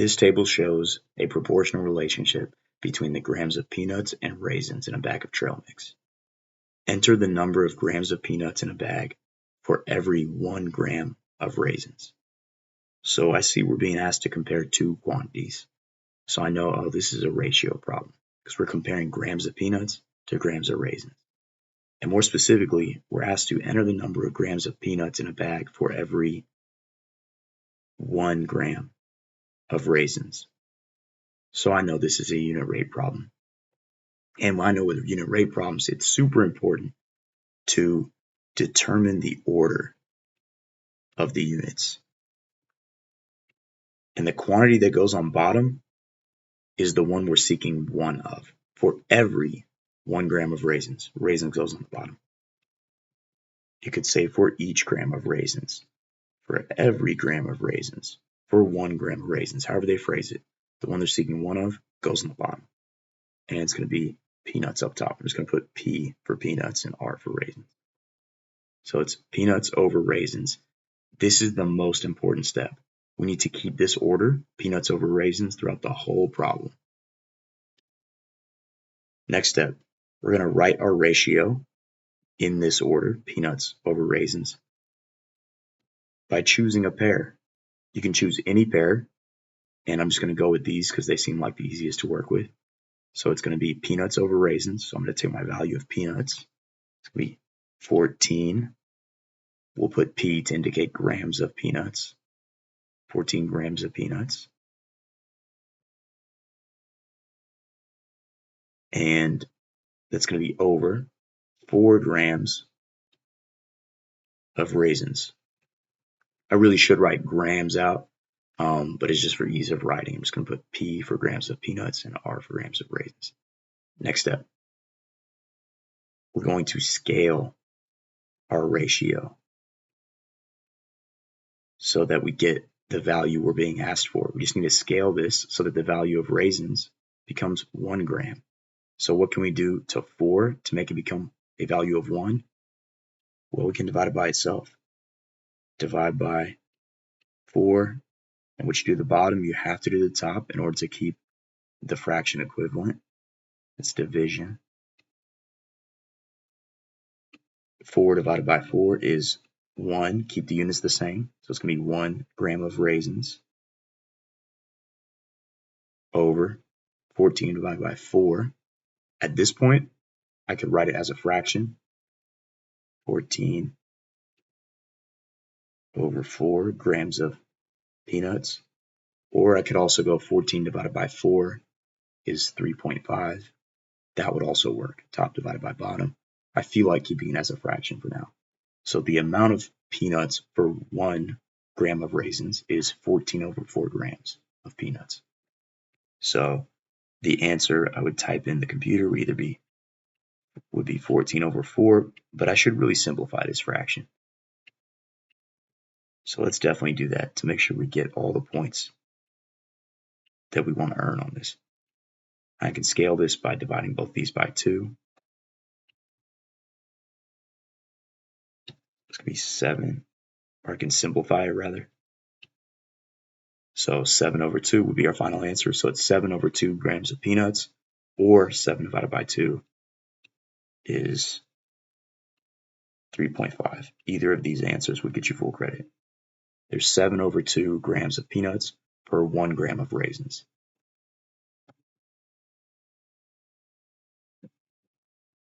This table shows a proportional relationship between the grams of peanuts and raisins in a bag of trail mix. Enter the number of grams of peanuts in a bag for every 1 gram of raisins. So I see we're being asked to compare two quantities. So I know, oh, this is a ratio problem because we're comparing grams of peanuts to grams of raisins. And more specifically, we're asked to enter the number of grams of peanuts in a bag for every 1 gram of raisins. So I know this is a unit rate problem. And I know with unit rate problems, it's super important to determine the order of the units. And the quantity that goes on bottom is the one we're seeking one of. For every 1 gram of raisins, raisins goes on the bottom. You could say for each gram of raisins, for every gram of raisins, for 1 gram of raisins, however they phrase it. The one they're seeking one of goes on the bottom. And it's going to be peanuts up top. I'm just going to put P for peanuts and R for raisins. So it's peanuts over raisins. This is the most important step. We need to keep this order, peanuts over raisins, throughout the whole problem. Next step, we're going to write our ratio in this order, peanuts over raisins, by choosing a pair. You can choose any pair, and I'm just going to go with these because they seem like the easiest to work with. So it's going to be peanuts over raisins. So I'm going to take my value of peanuts. It's going to be 14. We'll put P to indicate grams of peanuts. 14 grams of peanuts. And that's going to be over 4 grams of raisins. I really should write grams out, but it's just for ease of writing. I'm just going to put P for grams of peanuts and R for grams of raisins. Next step, we're going to scale our ratio so that we get the value we're being asked for. We just need to scale this so that the value of raisins becomes 1 gram. So what can we do to 4 to make it become a value of 1? Well, we can divide it by itself. Divide by 4, and what you do at the bottom, you have to do the top in order to keep the fraction equivalent. It's division. 4 divided by 4 is 1. Keep the units the same. So it's going to be 1 gram of raisins over 14 divided by 4. At this point, I could write it as a fraction. 14 over 4 grams of peanuts. Or I could also go 14 divided by 4 is 3.5. That would also work. Top divided by bottom. I feel like keeping it as a fraction for now. So the amount of peanuts for 1 gram of raisins is 14 over 4 grams of peanuts. So the answer I would type in the computer would be 14 over 4, but I should really simplify this fraction. So let's definitely do that to make sure we get all the points that we want to earn on this. I can scale this by dividing both these by 2. It's going to be 7, or I can simplify it rather. So 7 over 2 would be our final answer. So it's 7 over 2 grams of peanuts, or 7 divided by 2 is 3.5. Either of these answers would get you full credit. There's 7 over 2 grams of peanuts per 1 gram of raisins.